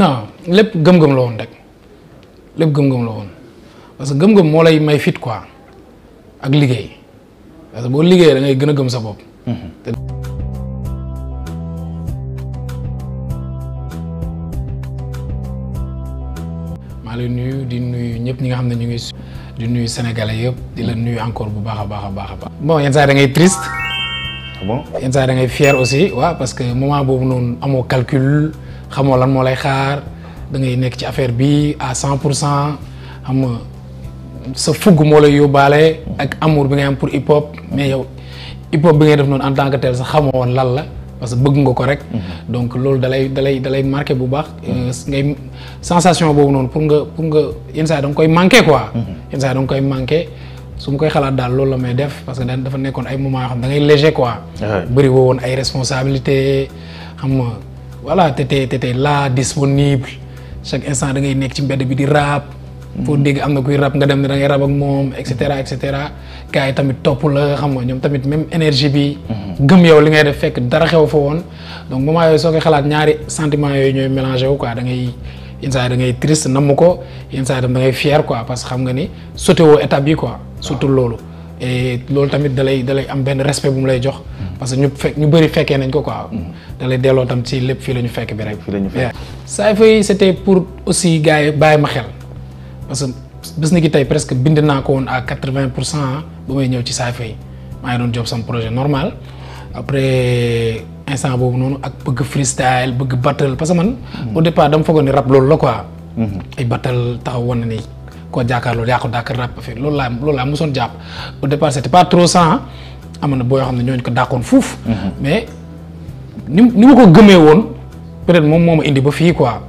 non lépp gëm-gëm la woon rek lépp gëm-gëm la woon parce que gëm-gëm moo lay may fit quoi ak liggéey parce que boo liggéeyee da ngay gën a gëm sa bopp. maa lay nuyu di nuyu ñëpp ñi nga xam ne ñu ngi di nuyu sénégalais yëpp di la nuyu encore bu baax a baax a baax a baax. bon yenn saa yi da ngay triste. bon yenn saa yi da ngay fier aussi waaw parce que moment boobu noonu amoo calcul. xamoo lan moo lay xaar da ngay nekk ci affaire bi à 100% xam nga sa fugg moo lay yóbbaale ak amour bi ngay am pour hip hop mais yow hip hop bi ngay def noonu en tant que tel sax xamoo woon lan la parce que bëgg nga ko rek. donc loolu dalay marqué bu baax. ngay sensation boobu noonu pour nga yenn saa yi da nga koy manqué quoi. yenn saa yi da nga koy manqué su ma koy xalaat daal loolu la may def parce que dafa nekkoon ay moments yoo xam da ngay léger quoi. bëri woo woon ay responsabilités xam nga. voilà t'étais là disponible chaque instant da ngay nekk ci mbedd bi di rap. pour dégg am na kuy rap nga dem ne da ngay rap ak moom et cetera et cetera. gars yi tamit topp la xam nga ñoom tamit même énergie bi. gëm yow li ngay def fekk dara xew fa woon. donc moment yooyu soo koy xalaat ñaari sentiments yooyu ñooy mélangé wu quoi da ngay yenn saa yi da ngay triste namm ko yenn saa yi tam da ngay fier quoi parce que xam nga ni sauté woo étape bi quoi. surtout loolu. et loolu tamit dalay am benn respect bu mu lay jox. parce que ñu bëri fekkee nañ ko quoi. dalay delloo tam ci lépp fii la ñu fekk bi rek. fii la ñu fekk Saay Faye c'était pour aussi gars yi bàyyi ma xel parce que bés ni ki tey presque bind naa ko woon à 80% ba may ñëw ci Saay Faye maa ngi doon job sama projet normal après instant boobu noonu ak bëgg freestyle bëgg battle parce que man. au départ dama foogoon ni rap loolu la quoi. ay battle taxaw woon na ni. koo jàkkaarloo yaa ko dàkk rap affaire loolu laa mosoon jàpp au départ c'était pas trop ça amoon na boo yoo xam ne ñooñu ko dàkkoon fuuf. mais ni ma ko gëmee woon peut-être moom moo ma indi ba fii quoi.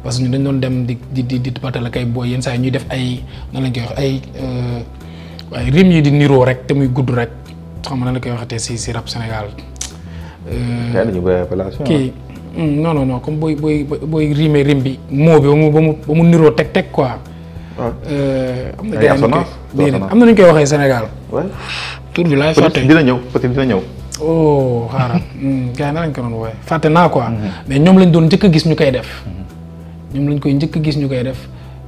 parce que ñu dañ doon dem di batal ak ay booy yenn saa yi ñuy def ay nan lañ koy wax ay waaye rim yi di niroo rek te muy gudd rek xam nga nan la koy waxatee si rap Sénégal. kii non comme booy rimee rim bi moo bi ba mu niroo teg quoi. am na gars am na nu ñu koy waxee Sénégal. tur bi laay fàtte dina ñëw peut-être dina ñëw. oh xaaral gars yi na lañ ko doon wooye fàtte naa quoi. mais ñoom lañ doon njëkk a gis ñu koy def. ñoom lañ koy njëkk a gis ñu koy def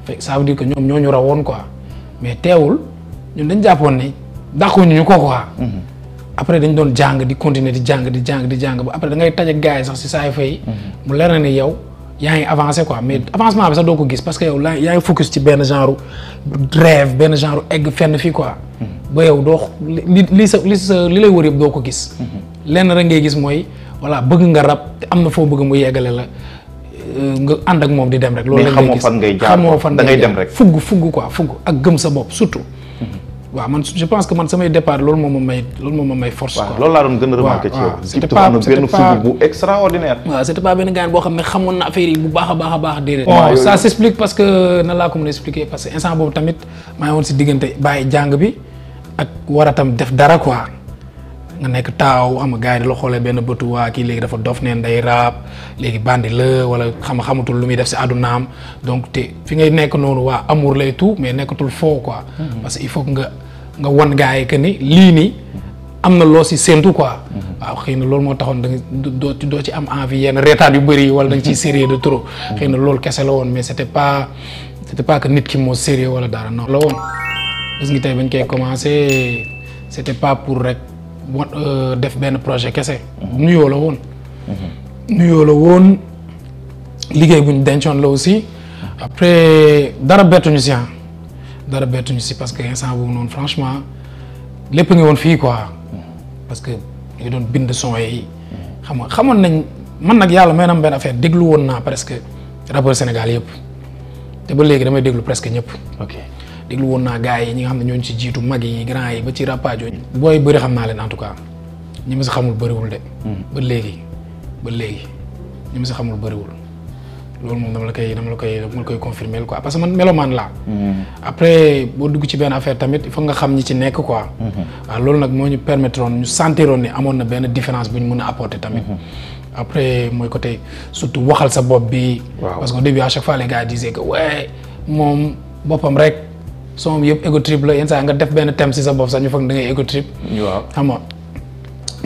fekk ça veut dire que ñoom ñoo ñu rawoon quoi mais teewul ñun dañ jàppoon ni dàquñu ñu ko quoi. après dañ doon jàng di continuer di jàng ba après da ngay taje gars yi sax si Saay Faye mu leer na ni yow. yaa ngi avancé quoi mais avancement bi sax doo ko gis parce que yow yaa ngi focus ci benn genre rêve benn genre egg fenn fii quoi. ba yow doo li lay wër yëpp doo ko gis. lenn rek ngay gis mooy voilà bëgg nga rap te am na foo bëgg mu yeggale la nga ànd ak moom di dem rek. loolu la ngay gis xamoo fan ngay dem rek. fugg quoi ak gëm sa bopp surtout. waaw man je pense que man samay départ loolu moom ma may force quoi. loolu laa doon gën a remarqué ci yow. c'était pas benn fugg bu extraordinaire. waaw c'était pas benn gars boo xam ne xamoon na affaire yi bu baax a baax déedéet. bon ça s'explique parce que nan laa ko mën a expliquer parce que instant boobu tamit maa ngi woon si diggante bàyyi jàng bi ak war a tam def dara quoi nga nekk taaw am gars yi di la xoolee benn bëtu waa kii léegi dafa dof neen day rap léegi bandi la wala xamatul lu muy def si àddunaam donc te fi ngay nekk noonu waa amour lay tout mais nekkatul foo quoi. parce que il faut que nga wan gars yi que ni lii nii am na loo si séntu quoi. waaw xëy na loolu moo taxoon da nga doo ci am envie yenn reetaan yu bëri wala da nga ciy sérieux de trop. xëy na loolu kese la woon mais c'était pas que nit ki moo sérieux wala dara non la woon. gis nga tey bañ koy commencé c'était pas pour rek def benn projet kese. nuyoo la woon. liggéey bu ñu dencoon la aussi. après dara bettuñu si parce que instant boobu noonu franchement lépp ngi woon fii quoi. parce que ñu doon bind son yi. xamoon nañ man nag yàlla may na benn affaire déglu woon naa presque rappeur Sénégal yëpp te ba léegi damay déglu presque ñëpp. ok déglu woon naa gars yi ñi nga xam ne ñooñu ci jiitu mag yi grand yi ba ci rapajo booy bëri xam naa leen en tout cas ñi ma si xamul bëriwul de. ba léegi ñi ma si xamul bëriwul. loolu moom dama la koy confirmer quoi parce que man mélomane laa. après boo dugg ci benn affaire tamit il faut nga xam ñi ci nekk quoi. waaw loolu nag moo ñu permettre ñu sentiroon ni amoon na benn différence bu ñu mën a apporter tamit. après mooy côté surtout waxal sa bopp bi. parce que au début à chaque fois les gars disaient que ouais moom boppam rek son yëpp ego trip la yenn saa nga def benn thème si sa bopp sax ñu foog da ngay ego trip. waaw xam nga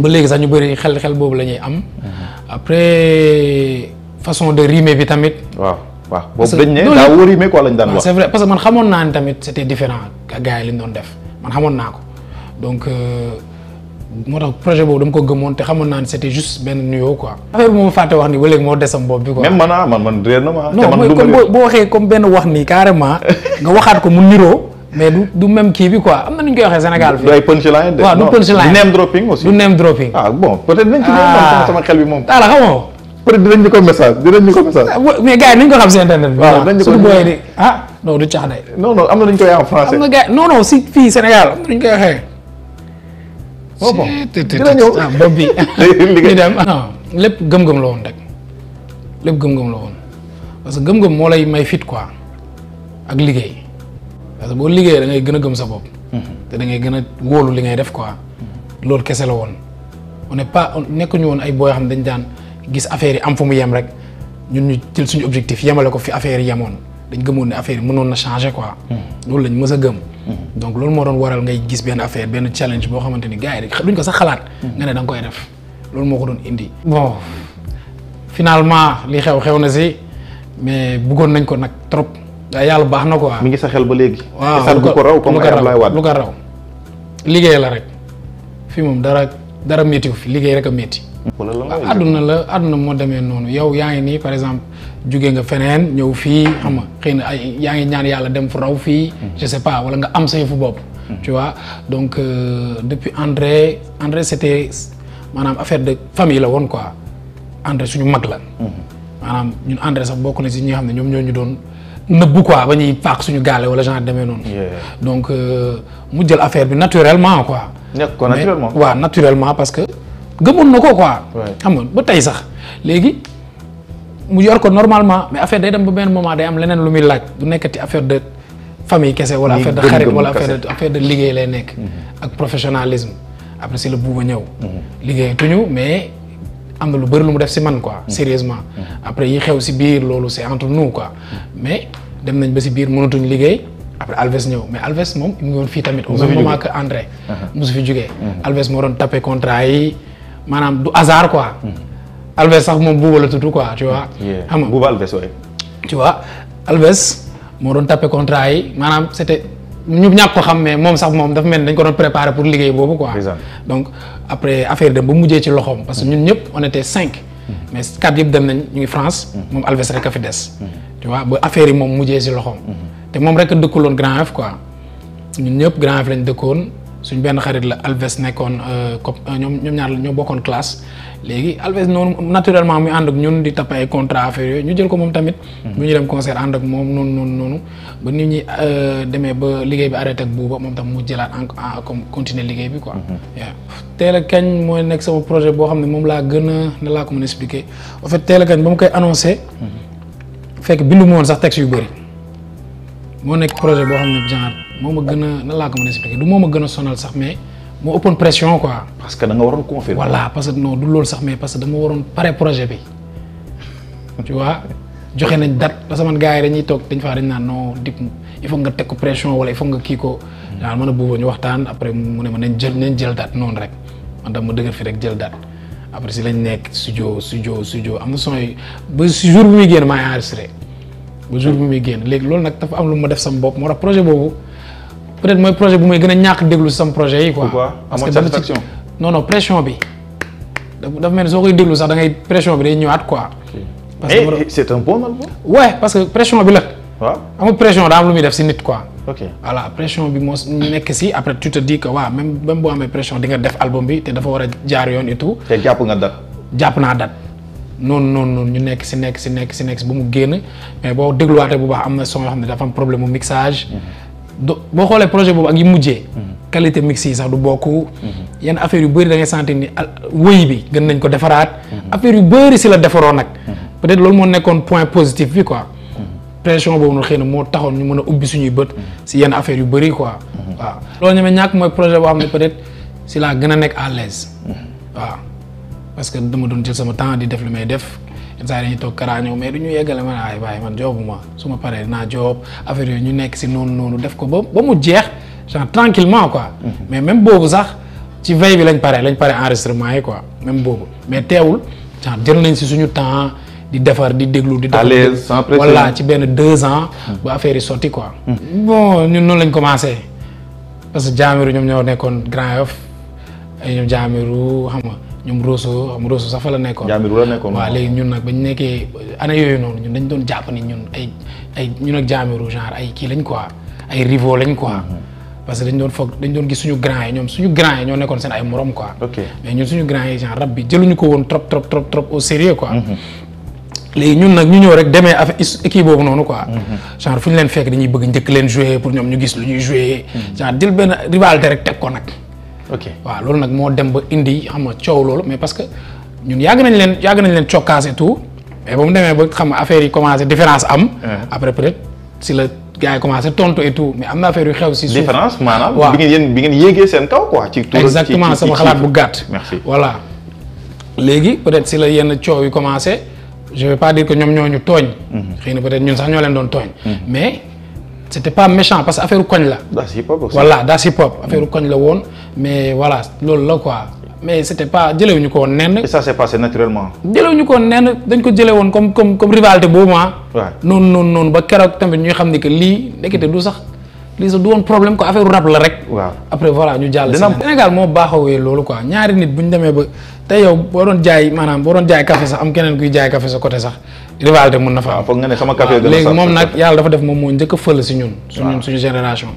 ba léegi sax ñu bëri xel boobu la ñuy am. après. façon de rimer bi tamit waaw waaw boobu dañ ne daa wóor quoi lañ daan wax. c'est vrai parce que man xamoon naa ne tamit c'était différent ak gars yi li ñu doon def man xamoon naa ko donc moo tax projet boobu dama ko gëmoon te xamoon naa ne c'était juste benn nuyoo quoi. affaire bi moom fàtte wax ni ba léegi moo desam bopp bi quoi. même man réer na ma. non mooy comme boo waxee comme benn wax nii carrément nga waxaat ko mu niroo mais du même kii bi quoi am na nu ñu koy waxee Sénégal fii. du ay punchline de. waaw du punchline du name dropping aussi. du name dropping. ah bon peut-être dinañ ci ñëw sama xel bi moom. daal xamoo. peut-être dinañ ñu ko message. mais gars yi nañ ko xam si internet bi. waaw dañ ñu ko booyee di non du cax day. non am na nu ñu koy wax en français. am na gars non si fii Sénégal am na nu ñu koy waxee. bon dina ñëw bopp bi. ñu dem non lépp gëm-gëm la woon rek lépp gëm-gëm la woon parce que gëm-gëm moo lay may fit quoi ak liggéey parce que boo liggéeyee da ngay gën a gëm sa bopp. te da ngay gën a wóolu li ngay def quoi. loolu kese la woon on n'est pas nekkuñu woon ay booy xam dañ daan gis affaire yi am fu mu yem rek ñun ñu jël suñu objectif yemale ko fi affaire yi yemoon dañ gëmoon ne affaire yi mënoon na changer quoi. loolu lañ mës a gëm. donc loolu moo doon waral ngay gis benn affaire benn challenge boo xamante ni gars yi duñ ko sax xalaat. nga ne da nga koy def loolu moo ko doon indi. bon finalement li xew na si mais bëggoon nañ ko nag trop. waaye yàlla baax na quoi. mi ngi sa xel ba léegi. waaw lu ko raw comme Abdoulaye Wade lu ko raw liggéey la rek fii moom dara métti fi liggéey rek a métti. wala àdduna moo demee noonu yow yaa ngi nii par exemple jóge nga feneen ñëw fii xam nga xëy na ay yaa ngi ñaan yàlla dem fu raw fii. je sais pas wala nga am sa yëfu bopp. tu vois donc depuis André c'était maanaam affaire de famille la woon quoi André suñu mag la. maanaam ñun André sax bokk na si ñi nga xam ne ñoom ñoo ñu doon nëbbu quoi ba ñuy fàq suñu gaale wala genre demee noonu. donc mu jël affaire bi naturellement quoi. nekk ko naturellement waaw naturellement parce que gëmoon na ko quoi. xam nga ba tey sax léegi mu yor ko normalement mais affaire day dem ba benn moment day am leneen lu muy laaj du nekkati affaire de famille kese wala affaire de xarit wala affaire de liggéey lay nekk. ak professionnalisme après si la buuba ñëw. liggéeyatuñu mais am na lu bëri lu mu def si man quoi sérieusement après yi xew si biir loolu c'est entre nous quoi mais dem nañ ba si biir mënatuñ liggéey après Alves ñëw mais Alves moom mu ngi woon fii tamit au même moment que André mosu fi jógee Alves moo doon tapé contrat yi maanaam du hasard quoi Alves sax moom buuba la tudd quoi tu vois xam nga buuba Alves waaye tu vois Alves moo doon tapé contrat yi maanaam c'était ñu ñàkk ko xam mais moom sax moom dafa mel ni dañ ko doon préparer pour liggéey boobu quoi. donc après affaire dem ba mujjee ci loxoom. parce que ñun ñëpp on était 5. mais 4 yëpp dem nañ ñu ngi France. moom Alves rek a fi des. tu vois ba affaire yi moom mujjee ci loxoom. te moom rek a dëkkuloon Grand Yoff quoi ñun ñëpp Grand Yoff lañ dëkkoon suñ benn xarit la Alves nekkoon ñoom ñaar ñoo bokkoon classe léegi Alves noonu naturellement muy ànd ak ñun di tapé ay contrat affaire yooyu ñu jël ko moom tamit. bu ñu dem concert ànd ak moom noonu ba nit ñi demee ba liggéey bi arrêté ak buuba moom tam mu jëlaat en comme continuer liggéey bi quoi. Teel a Kañ mooy nekk sama projet boo xam ne moom laa gën a ne laa ko mën a expliquer en fait Teel a Kañ ba mu koy annoncé. fekk bindu ma woon sax texte yu bëri. moo nekk projet boo xam ne genre moo ma gën a nan laa ko mën a expliquer du moo ma gën a sonal sax mais moo ëppoon pression quoi. parce que da nga waroon confirmer. voilà parce que non du loolu sax mais parce que dama waroon pare projet bi tu vois joxe nañ date parce que man gars yi dañuy toog dañ naan non dip il faut nga teg ko pression wala il faut nga kii ko. daal mën a buuba ñu waxtaan après mu ne ma nañ jël date noonu rek man tam ma dëgër fi rek jël date après si lañ nekk studio am na son yi ba si jour bi muy génn maa ngi enregistré. ba jour bi muy génn léegi loolu nag dafa am lu ma def sama bopp moo tax projet boobu peut-être mooy projet bu may gën a ñàkk déglu sama projet yi quoi. pourquoi parce que dama ci non pression bi dafa mel ni soo koy déglu sax da ngay pression bi day ñëwaat quoi. parce que c'est un bon album. ouais parce que pression bi la. waaw amul pression daa am lu muy def si nit quoi. ok voilà pression bi moo nekk si après tu te dis que waaw même boo amee pression di nga def album bi te dafa war a jaar yoon et tout. te jàpp nga date. jàpp naa date. noonu ñu nekk si ba mu génn mais boo dégluwaatee bu baax am na son yoo xam ne dafa am problème mu mixage. boo xoolee projet boobu ak yi mujjee. qualité mix yi sax du bokk. yenn affaire yu bëri da ngay sentir ni wëy bi gën nañ ko defaraat. affaire yu bëri si la defaroo nag. peut-être loolu moo nekkoon point positif bi quoi. pression boobu noonu xëy na moo taxoon ñu mën a ubbi suñuy bët si yenn affaire yu bëri quoi. waaw loolu ñeme ñàkk mooy projet boo xam ne peut-être si laa gën a nekk à l'aise waaw. parce que dama doon jël sama temps di def li may def yenn saa yi dañuy toog karaa ñëw mais du ñu yeggale man ay waaye man joobuma su ma paree naa joob affaire yooyu ñu nekk si noonu def ko ba mu jeex genre tranquillement quoi mais même boobu sax ci veille bi lañ pare enregistrement yi quoi même boobu mais teewul genre jël nañ si suñu temps di defar di déglu di. à l'aise sans pression voilà ci benn 2 ans. ba affaire yi sotti quoi. bon ñun noonu lañ commencé parce que Jahmerue ñoom ñoo nekkoon Grand Yoff ay ñoom Jahmerue xam nga ñoom Rosso sax fa la nekkoon. Jahmerue la nekkoon waaw léegi ñun nag bañ nekkee année yooyu noonu ñun dañ doon jàpp ni ñun ay ñun ak Jahmerue genre ay kii lañ quoi ay rivaux lañ quoi. parce que dañ doon gis suñu grand yi ñoom suñu grand yi ñoo nekkoon seen ay morom quoi. mais ñun suñu grand yi genre rap bi jëluñu ko woon trop au sérieux quoi. léegi ñun nag ñu ñëw rek demee affaire équipe boobu noonu quoi. genre fu ñu leen fekk dañuy bëgg njëkk leen jouer pour ñoom ñu gis lu ñuy jouer. genre jël benn rivalité rek teg ko nag. waaw loolu nag moo dem ba indi xam nga coow loolu mais parce que ñun yàgg nañ leen cokkaas et tout mais ba mu demee ba xam nga affaire yi commencé différence am. après peut-être si la gars yi commencé tontu et tout mais am na affaire yu xew si suuf. différence maanaam. waaw bi ngeen yéegee seen kaw quoi. ci tur exactement sama xalaat bu gàtt. merci voilà léegi peut-être si la yenn coow yu commencé je vais pas dire que ñoom ñoo ñu tooñ. xëy na peut-être ñun sax ñoo leen doon tooñ. mais c'était pas méchant parce que affaire koñ la. daa si hip-hop aussi. voilà daa si hip-hop affaire koñ la woon mais voilà loolu la quoi mais c'était pas jëlewuñu ko woon nenn. et ça s'est passé naturellement. jëlewuñu ko woon nenn dañ ko jëlee woon comme rivalité boobu ah. waaw noonu ba keroog tamit ñuy xam ni que lii ndekete du sax lii sax du woon problème quoi affaire rap la rek. waaw après voilà ñu jàll. Sénégal moo baaxawee loolu quoi ñaari nit bu ñu demee ba tey yow boo doon jaay café sax am keneen kuy jaay café sa côté sax rivalité mun na fa am. foog nga ne sama café gën a léegi moom nag yàlla dafa def moom moo njëkk a fël si ñun. suñu génération.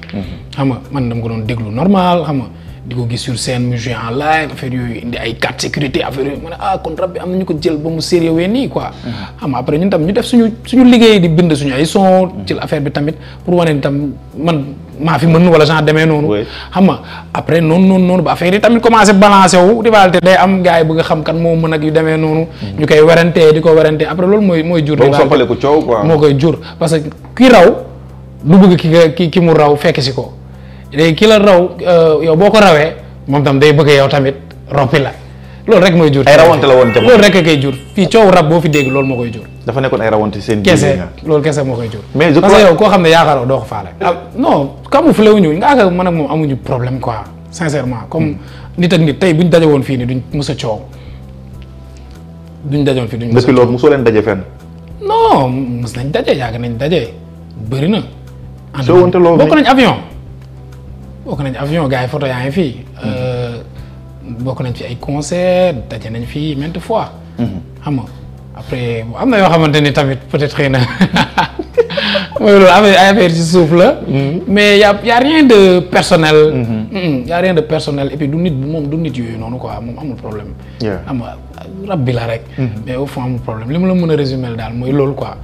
xam nga man dama ko doon déglu normal xam nga di ko gis sur scène mu jouer en live affaire yooyu indi ay carte sécurité affaire yooyu ma ne kon rap bi am na ñu ko jël ba mu sérieux wee nii quoi. xam nga après ñun tam ñu def suñu liggéey di bind suñu ay son. ci affaire bi tamit pour wane ni tam man maa fi mën wala genre demee noonu. xam nga après noonu ba affaire yi tamit commencé balancé wu rivalité day am gars yi bëgg a xam kan moo mën ak yu demee noonu. ñu koy werantee di ko werantee après loolu mooy jur. rivalité ko coow quoi. moo koy jur parce que ki raw du bëgg ki mu raw fekk si ko. léegi ki la raw yow boo ko rawee moom tam day bëgg yow tamit roppi la loolu rek mooy jur. ay rawante la woon jamono loolu rek a koy jur fii coow rab boo fi dégg loolu moo koy jur. dafa nekkoon ay rawante seen. kese loolu kese moo koy jur. mais je parce que yow koo xam ne yaakaaroo doo ko faale. non camouflé wuñu nga ak man ak moom amuñu problème quoi sincèrement comme nit ak nit tey buñ daje woon fii nii duñ mës a coow duñ dajoon fii duñ mës a coow. depuis loolu mosoo leen daje fenn. non mës nañ daje yàgg nañ daje bëri na. soo wante loolu bokk nañ avion gars yi photo yaa ngi fii bokk nañ fi ay concert daje nañ fii maintes fois xam nga après am na yoo xamante ni tamit peut-être xëy na mooy loolu affaire ci suuf la mais y a rien de personnel y a rien de personnel et puis du nit yooyu noonu quoi moom amul problème xam nga rab bi la rek mais au fond amul problème li mu la mën a résumer daal mooy loolu quoi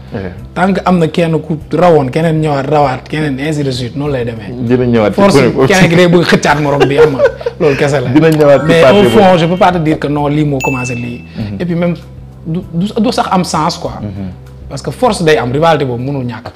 tant que am na kenn ku rawoon keneen ñëwaat rawaat keneen ainsi de suite noonu lay demee dinañ ñëwaat force keneen ki day bëgg xëccaat morom bi am loolu kese la dinañ ñëwaat mais au fond je peux pas te dire que non lii moo commencé lii et puis même du sax am sens quoi parce que force day am rivalité boobu mënul ñàkk